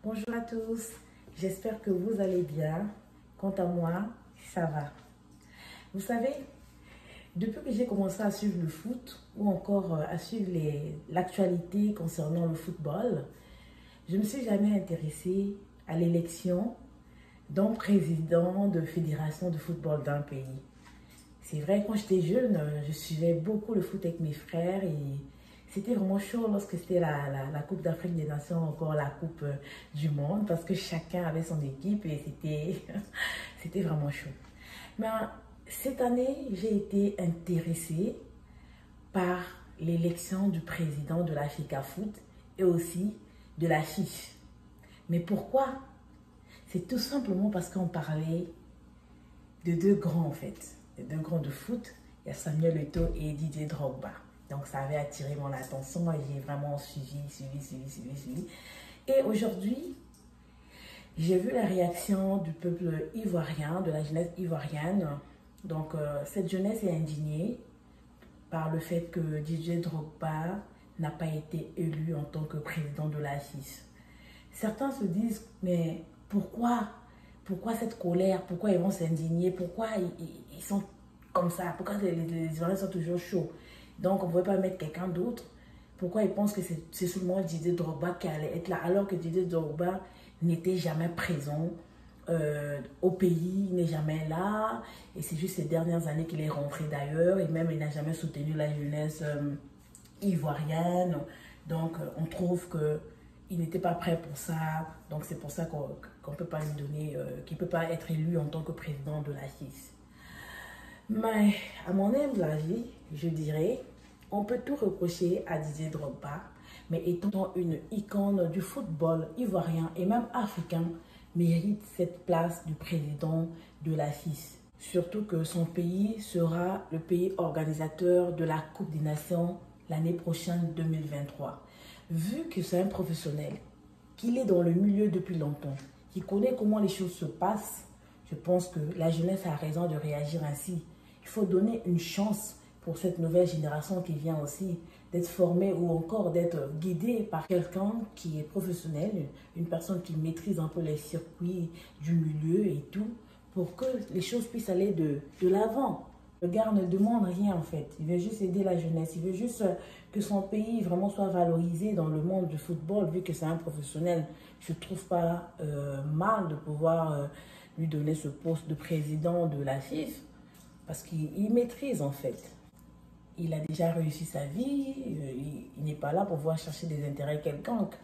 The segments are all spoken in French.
Bonjour à tous, j'espère que vous allez bien. Quant à moi, ça va. Vous savez, depuis que j'ai commencé à suivre le foot ou encore à suivre l'actualité concernant le football, je ne me suis jamais intéressée à l'élection d'un président de fédération de football d'un pays. C'est vrai, quand j'étais jeune, je suivais beaucoup le foot avec mes frères et c'était vraiment chaud lorsque c'était la Coupe d'Afrique des Nations, encore la Coupe du Monde, parce que chacun avait son équipe et c'était vraiment chaud. Mais cette année, j'ai été intéressée par l'élection du président de la FECAFOOT et aussi de la FIFA. Mais pourquoi? C'est tout simplement parce qu'on parlait de deux grands en fait, de deux grands de foot. Il y a Samuel Eto'o et Didier Drogba. Donc ça avait attiré mon attention et j'ai vraiment suivi. Et aujourd'hui, j'ai vu la réaction du peuple ivoirien, de la jeunesse ivoirienne. Donc cette jeunesse est indignée par le fait que Didier Drogba n'a pas été élu en tant que président de la FIFA. Certains se disent, mais pourquoi cette colère? Pourquoi ils vont s'indigner? Pourquoi ils sont comme ça? Pourquoi les Ivoiriens sont toujours chauds? Donc on ne pouvait pas mettre quelqu'un d'autre. Pourquoi ils pensent que c'est seulement Didier Drogba qui allait être là, alors que Didier Drogba n'était jamais présent au pays, il n'est jamais là. Et c'est juste ces dernières années qu'il est rentré d'ailleurs. Et même il n'a jamais soutenu la jeunesse ivoirienne. Donc on trouve que il n'était pas prêt pour ça, donc c'est pour ça qu'on ne peut pas lui donner, qu'il ne peut pas être élu en tant que président de la FIFA. Mais à mon humble avis, je dirais, on peut tout reprocher à Didier Drogba, mais étant une icône du football ivoirien et même africain, mérite cette place du président de la FIFA. Surtout que son pays sera le pays organisateur de la Coupe des Nations l'année prochaine 2023. Vu que c'est un professionnel, qu'il est dans le milieu depuis longtemps, qu'il connaît comment les choses se passent, je pense que la jeunesse a raison de réagir ainsi. Il faut donner une chance pour cette nouvelle génération qui vient aussi d'être formée ou encore d'être guidée par quelqu'un qui est professionnel, une personne qui maîtrise un peu les circuits du milieu et tout, pour que les choses puissent aller de l'avant. Le gars ne demande rien en fait, il veut juste aider la jeunesse, il veut juste que son pays vraiment soit valorisé dans le monde du football, vu que c'est un professionnel. Je ne trouve pas mal de pouvoir lui donner ce poste de président de la FIFA, parce qu'il maîtrise en fait. Il a déjà réussi sa vie, il n'est pas là pour pouvoir chercher des intérêts quelconques.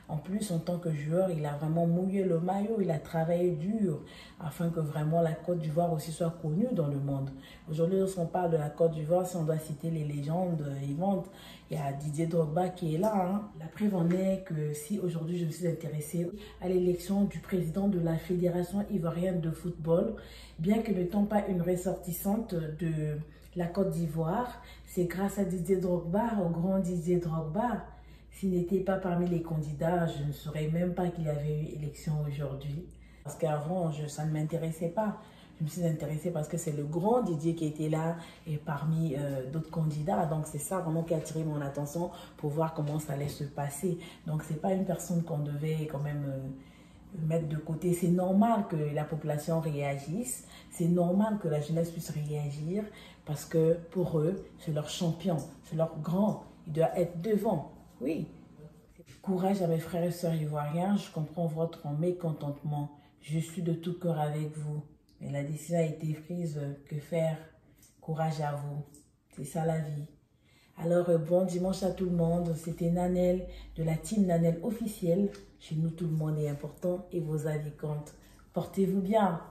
En plus, en tant que joueur, il a vraiment mouillé le maillot, il a travaillé dur afin que vraiment la Côte d'Ivoire aussi soit connue dans le monde. Aujourd'hui, lorsqu'on parle de la Côte d'Ivoire, si on doit citer les légendes vivantes, il y a Didier Drogba qui est là. Hein. La preuve en est que si aujourd'hui je me suis intéressée à l'élection du président de la Fédération ivoirienne de football, bien que n'étant pas une ressortissante de la Côte d'Ivoire, c'est grâce à Didier Drogba, au grand Didier Drogba. S'il n'était pas parmi les candidats, je ne saurais même pas qu'il y avait eu élection aujourd'hui. Parce qu'avant, ça ne m'intéressait pas. Je me suis intéressée parce que c'est le grand Didier qui était là et parmi d'autres candidats. Donc c'est ça vraiment qui a attiré mon attention pour voir comment ça allait se passer. Donc c'est pas une personne qu'on devait quand même mettre de côté. C'est normal que la population réagisse. C'est normal que la jeunesse puisse réagir parce que pour eux, c'est leur champion, c'est leur grand. Il doit être devant. Oui, courage à mes frères et sœurs ivoiriens, je comprends votre mécontentement. Je suis de tout cœur avec vous. Mais la décision a été prise, que faire? Courage à vous. C'est ça la vie. Alors, bon dimanche à tout le monde. C'était Nanel de la team Nanel officielle. Chez nous, tout le monde est important et vos avis comptent. Portez-vous bien.